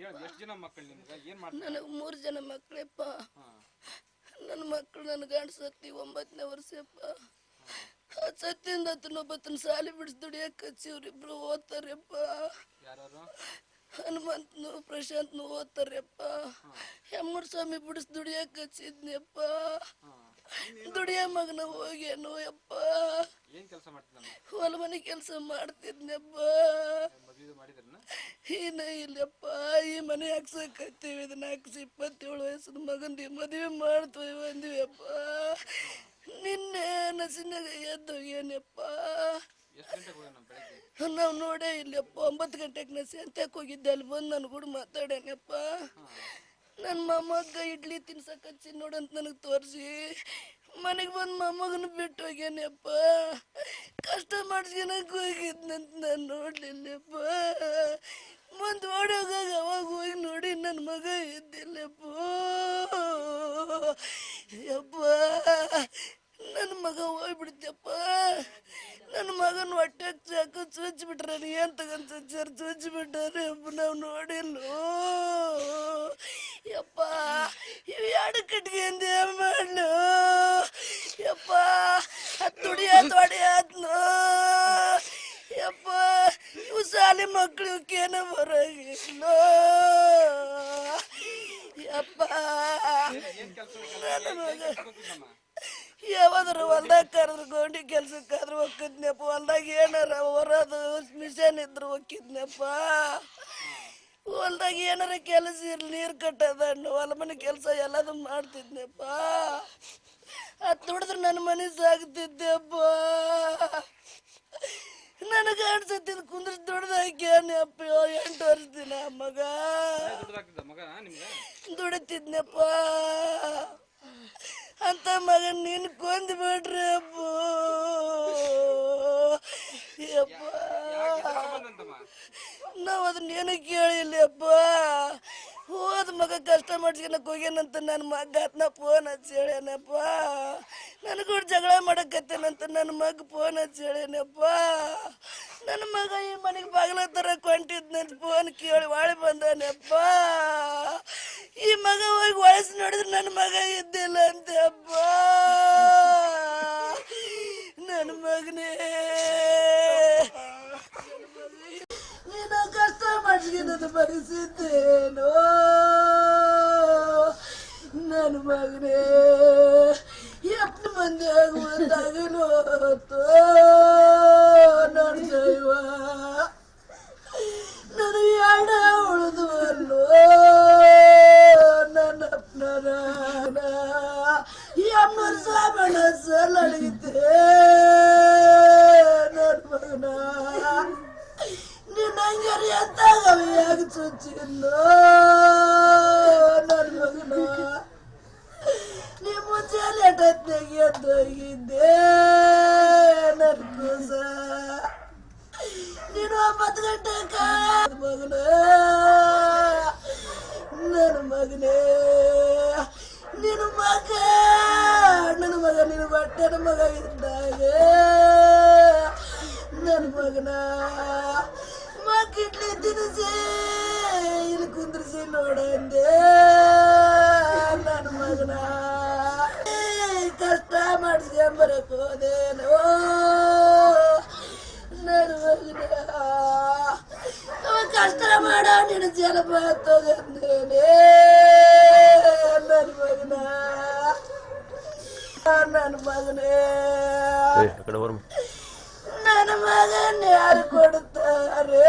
ನನಗೆ 3 ಜನ ಮಕ್ಕಳಪ್ಪ. ನನ್ನ ಮಕ್ಕಳು ನನ್ನ ಗಂಡ ಸತ್ತಿ 9ನೇ ವರ್ಷಪ್ಪ. ಸತ್ತಿಂದ ಒಬ್ಬತ್ತನ ಸಾಲಿ ಬಿಡಿಸಿ ದುಡಿಯಕ್ಕೆ ಹಚ್ಚಿವ್ರಿಬ್ರು ಓದ್ತಾರಪ್ಪ. ಹನುಮಂತನು ಪ್ರಶಾಂತ್ನು ಓದ್ತಾರಪ್ಪ. ಹೆಮ್ಮೂರ್ ಸ್ವಾಮಿ ಬಿಡಿಸಿ ದುಡಿಯಕ್ಕೆ ಹಚ್ಚಿದ್ನಪ್ಪ. ದುಡಿಯ ಮಗನ ಹೋಗ್ಯಾನು ಯಪ್ಪ. ಹೊಲ ಮನೆ ಕೆಲಸ ಮಾಡ್ತಿದ್ನಪ್ಪ. ಏನ ಇಲ್ಲಪ್ಪ, ಈ ಮನೆ ಹಾಕ್ಸಕತ್ತೀವಿ. ಇದನ್ನ ಹಾಕ್ಸಿ 27 ವಯಸ್ಸದ ಮಗಂದಿ ಮದುವೆ ಮಾಡ್ತೀವಿ ಬಂದಿವಪ್ಪ. ನಿನ್ನೆ ನಸಿನಾಗ ಎದ್ದೋಗ್ಯಾನಪ್ಪ. ನಾವು ನೋಡೇ ಇಲ್ಲಪ್ಪ. 9 ಗಂಟೆಗೆ ನಸಿ ಅಂತಕ್ಕೆ ಹೋಗಿದ್ದೆ. ಅಲ್ಲಿ ಬಂದು ನನ್ನ ಕೂಡ ಮಾತಾಡ್ಯಾನಪ್ಪ. ನನ್ನ ಮೊಮ್ಮಗ ಇಡ್ಲಿ ತಿನ್ಸಕ್ ಹಚ್ಚಿ ನೋಡಂತ ನನಗೆ ತೋರಿಸಿ ಮನೆಗೆ ಬಂದು ಮೊಮ್ಮಗನ ಬಿಟ್ಟು ಹೋಗ್ಯಾನಪ್ಪ. ಕಷ್ಟ ಮಾಡಿಸ್ಕೊಳಕ್ ಹೋಗಿದ್ನಂತ ನಾನು ನೋಡ್ಲಿಲ್ಲಪ್ಪ. ಮುಂದೆ ಓಡೋಗಾಗ ಅವಾಗ ಹೋಗಿ ನೋಡಿ ನನ್ನ ಮಗ ಇದ್ದಿಲ್ಲಪ್ಪ. ಯಪ್ಪ, ನನ್ನ ಮಗ ಹೋಗ್ಬಿಡ್ತಪ್ಪ. ನನ್ನ ಮಗನ ಹೊಟ್ಟೆ ಚಾಕು ಚುಚ್ಚಿಬಿಟ್ರೆ ಏನ್ ತಗೊಂಡ್ ಚುಚ್ಚಿಬಿಟ್ಟಾರೆ ಅಪ್ಪ. ನಾವು ನೋಡಿಲ್ಲೋ ಯಪ್ಪ. ಇವು 2 ಕಟ್ಟಿಗೆ ಅಂದೇ ಮಾಡ್ಲು ಯಪ್ಪ. ತೊಡಿಯಾತ್ನು ಯಪ್ಪ. ಇವು ಶಾಲೆ ಮಕ್ಕಳು ಇವಕ್ಕೇನ ಬರೋಗಿಲ್ಲ ಯಪ್ಪ. ನನ್ನ ಮಗ ಯಾವಾದ್ರು ಹೊಲ್ದಾಗ ಕರೆದ್ರು ಗೋಂಡಿ ಕೆಲ್ಸಕ್ಕಾದ್ರೂ ಹೋಗಿದ್ನಪ್ಪ. ಹೊಲ್ದಾಗ ಏನಾರ ಹೊರದು ಮಿಷನ್ ಇದ್ರು ಹೋಗಿದ್ನಪ್ಪ. ಹೊಲ್ದಾಗ ಏನಾರ ಕೆಲಸ ಇರ್ಲಿ, ನೀರು ಕಟ್ಟೋದಣ್ಣು ಹೊಲ ಮನೆ ಕೆಲಸ ಎಲ್ಲದು ಮಾಡ್ತಿದ್ನಪ್ಪ. ಅದು ದುಡಿದ್ರೆ ನನ್ನ ಮನೆ ಸಾಗ್ತಿದ್ದೆಪ್ಪ. ನನಗೆ ಅನ್ಸತ್ತಿದ್ ಕುಂದ್ರಿಸಿ ದುಡ್ದಾಕ್ಯಾನಪ್ಪ. 8 ವರ್ಷದಿನ ಮಗ ದುಡಿತಿದ್ನಪ್ಪ. ಅಂತ ಮಗನ್ ನೀನು ಕೊಂದು ಬಿಡ್ರಿ ಅಪ್ಪ. ನಾವು ಅದನ್ನ ಏನು ಕೇಳಿಲ್ಲಪ್ಪ. ಹೋದ ಮಗ ಕಷ್ಟ ಮಾಡ್ಸ್ಕೊಳಕ್ ಹೋಗ್ಯಾನಂತ ನನ್ನ ಮಗ ಆತ್ನ ಫೋನ್ ಹಚ್ಚಿ ಹೇಳ್ಯಾನಪ್ಪ. ನನಗೂ ಜಗಳ ಮಾಡಕತ್ತೇನಂತ ನನ್ನ ಮಗ ಫೋನ್ ಹಚ್ಚಿ ಹೇಳ್ಯಾನಪ್ಪ. ನನ್ನ ಮಗ ಈ ಮನೆಗೆ ಬಾಗಿಲ ತರ ಕೊಂಟಿದ್ನಂತ ಫೋನ್ ಕೇಳಿ ಒಳೆ ಬಂದಾನಪ್ಪ. ಈ ಮಗ ಹೋಗಿ ವಯಸ್ಸು ನೋಡಿದ್ರೆ ನನ್ನ ಮಗ ಇದ್ದಿಲ್ಲ ಅಂತಪ್ಪ. ನನ್ನ ಮಗನೇ ನೀನು ಕಷ್ಟ ಮಾಡಿಸಿದ ಪರಿಸ್ಥಿತೇನೋ. ನನ್ನ ಮಗನೇ 8 ಮಂದಿ ಆಗುವಂತಾಗಲು ನನ್ನ ದೈವ ನನಗೆ 2 ಉಳಿದು ಅಲ್ಲೋ. ನನ್ನ ಅಪ್ಪನ 800 ಸಾಬಣ್ಣ ಸಲ್ ಅಡಗಿದ್ದೆ ನನ್ನ ಮಗನ. ನಿನ್ನ ಹಂಗಾರಿ ಎತ್ತಾಗವ ಯಾಕೆ ಚುಚ್ಚಿಲ್ಲೋ ನನ್ನ ಮಗನ. ನೀ ಮುಂಚೆ ಲೇಟತ್ನಾಗ ಎದ್ದೋಗಿದ್ದೆ ನನ್ನ ಕೂಸ. ನೀನು 9 ಗಂಟೆಗ ಮಗನ. ನನ್ನ ಮಗನೇ ನಿನ್ನ ಮಗ ನನ್ನ ಮಗ ನಿನ್ನ ಬಟ್ಟೆನ ಮಗ ಇದ್ದಾಗ ನನ್ನ ಮಗನ ಮಕ್ಕಿಡ್ಲಿ ತಿನ್ನಿಸಿ ಇಲ್ಲಿ ಕುಂದ್ರಿಸಿ ನೋಡಂದೆ ನನ್ನ ಮಗನ. ಕಷ್ಟ ಮಾಡಿಸ್ಕೊಂಬರಕ್ ಹೋದೇನೋ ನನ್ನ ಮಗನ. ಕಷ್ಟ ಮಾಡೋ ನಿನ್ನ ಜಲಪ ತಗೊಂಡೇನೆ ನನ್ನ ಮಗನ. ನನ್ನ ಮಗನೇ ನನ್ನ ಮಗನ ಯಾರು ಕೊಡ್ತಾರೆ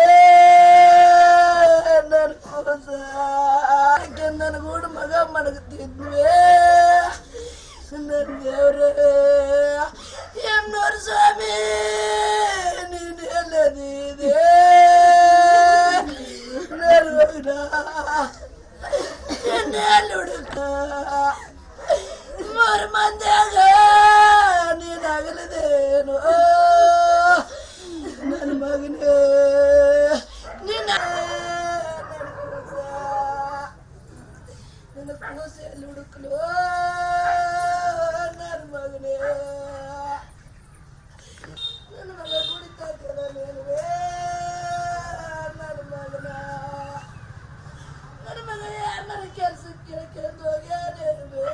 ನನ್ನ ಕೂಸ. ನನ್ನ ಗೂಡ ಮಗ ಮನಗತಿದ್ವಿ ನನ್ನ ದೇವ್ರೆ. 800 ಸ್ವಾಮಿ ನೀನು ಎಲ್ಲದಿದೆ ನನ್ನ ಮಗನ. ಎಲ್ಲಿ ಹುಡುಕ 3 ಮಂದಿಯಾಗ ನೀನಾಗಲಿದೇನು ನನ್ನ ಮಗನೇ. ನಿನ್ನ ಕೂಸ ಎಲ್ಲಿ ಹುಡುಕಲು ನನ್ನ ಮಗನೇ. ನನ್ನ ಮಗ ಕುಡಿತಾಕಲ್ಲ ನೀನುವೇ ನನ್ನ ಮಗನ. ನನ್ನ ಮಗ ಯಾರ ಕೆಲ್ಸಕ್ಕೆ ಕೇಳ್ಕೊಂಡು ಹೋಗ್ಯಾನೇನ್ಬೇ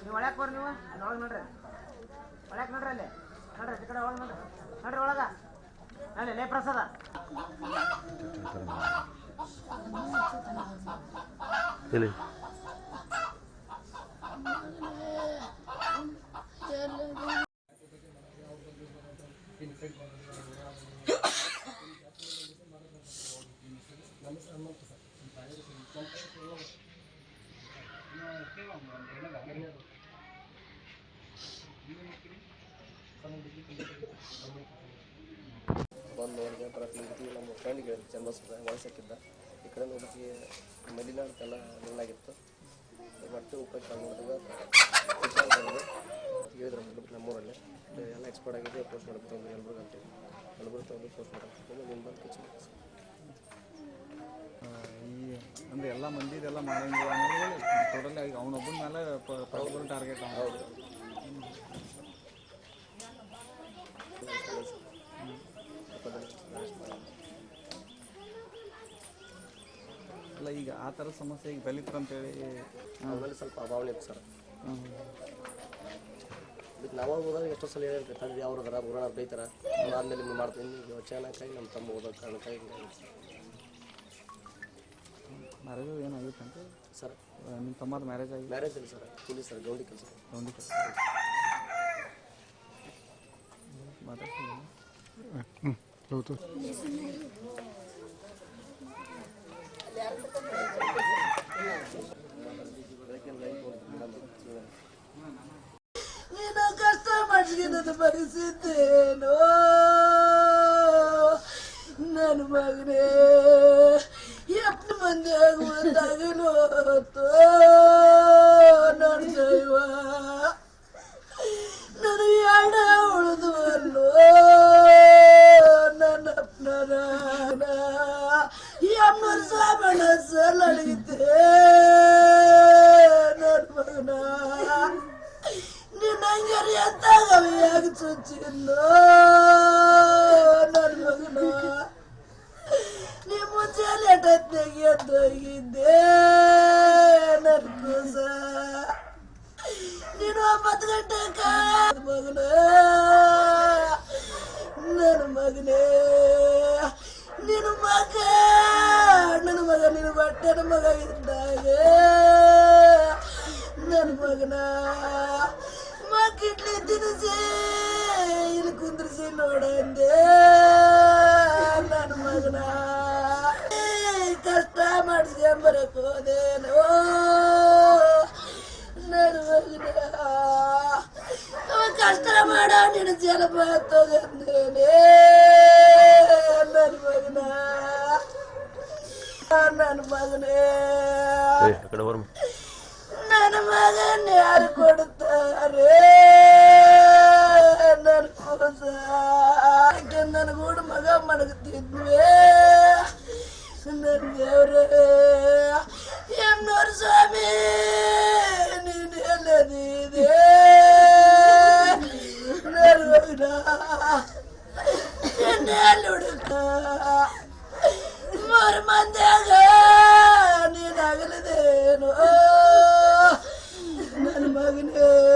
ನೀವು ಒಳಗೆ ಬರ್ರಿ, ನೀವು ಒಳಗೆ ನೋಡ್ರಿ, ಒಳಗೆ ನೋಡ್ರಿ, ಅಲ್ಲಿ ನೋಡ್ರಿ, ಈ ಕಡೆ ಒಳಗೆ ನೋಡ್ರಿ, ನೋಡ್ರಿ ಒಳಗ ಅಲ್ಲಿ ಲೇ ಪ್ರಸಾದ ಹೇಳಿ. ಬಂದು ನೋಡಿದೆ ಬರಕ್ಕೆ ನಮ್ಮ ಫ್ರೆಂಡ್ಗೆ ಹೇಳಿದ್ರು ಚಂದಸ್ಬ ವಯಸ್ಸಾಕಿದ್ದ ಈ ಕಡೆ ಹುಡುಗಿ ಮಲಿನ ಅಂತೆಲ್ಲ ನಿಲ್ಲಾಗಿತ್ತು ಬಟ್ಟೆ ಉಪ್ಪಕ್ಕೆ ನೋಡಿದಾಗ ಹೇಳಿದ್ರು ನಮ್ಮೂರಲ್ಲಿ ಎಲ್ಲ ಎಕ್ಸ್ಪರ್ಟ್ ಆಗಿದೆ ಪೋಸ್ಟ್ ಮಾಡ್ಬಿಟ್ಟು ಒಂದು ಎಲ್ಲರಿಗೂ ಅಂತ ಎಲ್ಲರಿಗೂ ತಗೊಂಡು ಪೋಸ್ಟ್ ಮಾಡ್ಕೊಂಡು ನಿಮ್ಮ ಬಂದು ಕಿಚನ್ ಈ ಅಂದರೆ ಎಲ್ಲ ಮಂದಿದೆಲ್ಲ ಮಾಡಂಗಿಲ್ಲ ಅನ್ನೋದು ಟೋಟಲಿ ಆಗಿ ಅವನೊಬ್ಬನ ಮೇಲೆ ಪರ್ಸನಲ್ ಟಾರ್ಗೆಟ್ ಹೌದು. ಅಲ್ಲ ಈಗ ಆ ಥರದ ಸಮಸ್ಯೆ ಈಗ ಬೆಳೀತು ಅಂತೇಳಿ ಆಮೇಲೆ ಸ್ವಲ್ಪ ಅಭಾವನೆ ಇತ್ತು ಸರ್. ಇದಕ್ಕೆ ನಾವು ಹೋದಾಗ ಎಷ್ಟೋ ಸಲ ಹೇಳಿರ್ತೀವಿ ತಂದೆ ಅವ್ರು ಅದರ ಗುರುಣ ಬೈತಾರ ಆದಮೇಲೆ ನಿಮ್ಗೆ ಮಾಡ್ತೀನಿ ಈಗ ಚೆನ್ನಾಗಿ ನಮ್ಮ ತಮ್ಮ ಓದೋ ಕಾರಣಕ್ಕಾಗಿ ಹಿಂಗಾಗಿ ಮ್ಯಾರೇಜು ಏನಾಗಿತ್ತು ಅಂತ ಸರ್. ನಿಮ್ಮ ತಮ್ಮದ ಮ್ಯಾರೇಜ್ ಆಗಿ ಮ್ಯಾರೇಜ್ ಇಲ್ಲ ಸರ್, ಕೂಲಿ ಸರ್, ಗೌಂಡಿ ಕೆಲಸ ಗೌಂಡಿ ಕೆಲಸ ಮಾತಾಡ್ತೀನಿ. ನೀನು ಕಷ್ಟ ಮಾಡಿದ ಪರಿಸ್ಥಿತೇನೋ ನನ್ನ ಮಗನೇ ಎಷ್ಟು ಮಂದಿ ಆಗುವಂದಾಗ ನೋತೋ ನನ್ನ ದೈವ ನಾನು ಯಾಡ ಉಳಿದು ಅಲ್ಲೋ ನನ್ನ ಅಪ್ಪನ ಎಮ್ಮನ ಸಾಬಣ ಸಲಡಿದ್ದೆ ನನ್ನ ಮಗನ ನಿನ್ನ ಹಂಗಾರಿ ಅಂತಾಗವಿಯಾಗ ಚುಚ್ಚಿಲ್ಲೋ ನನ್ನ ಮಗನ ನೀ ಮುಂಚೆಲೆ ಎಟ್ಟೊತ್ತಿಗೆ ಎದ್ದೋಗಿದ್ದೆ ನನ್ನ ಕೂಸ ನೀನು 9 ಗಂಟೆಕ ಮಗನ ನನ್ನ ಮಗನೇ ನಿನ್ನ ಮಗ ನನ್ನ ಮಗ ನಿನ್ನ ಬಟ್ಟೆನ ಮಗ ಇದ್ದಾಗ ನನ್ನ ಮಗನ ಮಕ್ಕಿಡ್ಲಿ ತಿನ್ನಿಸಿ ಇಲ್ಲಿ ಕುಂದ್ರಿಸಿ ನೋಡಂದೆ ನನ್ನ ಮಗನ ಕಷ್ಟ ಮಾಡಿಸ್ಕೊಂಬರಕ್ ಹೋದೇನೋ ನನ್ನ ಮಗನ ಕಷ್ಟ ಮಾಡ ನಿನ್ನ ಜಲಪ ತಗೊಂಡೇನೆ ನನ್ನ ಮಗನ ನನ್ನ ಮಗನೇ ನನ್ನ ಮಗನ ಯಾರು ಕೊಡುತ್ತಾರೆ ನನ್ನ ಕೂಸ ನನ್ನ ಗೂಡು ಮಗ ಮಡಗುತ್ತಿದ್ವಿ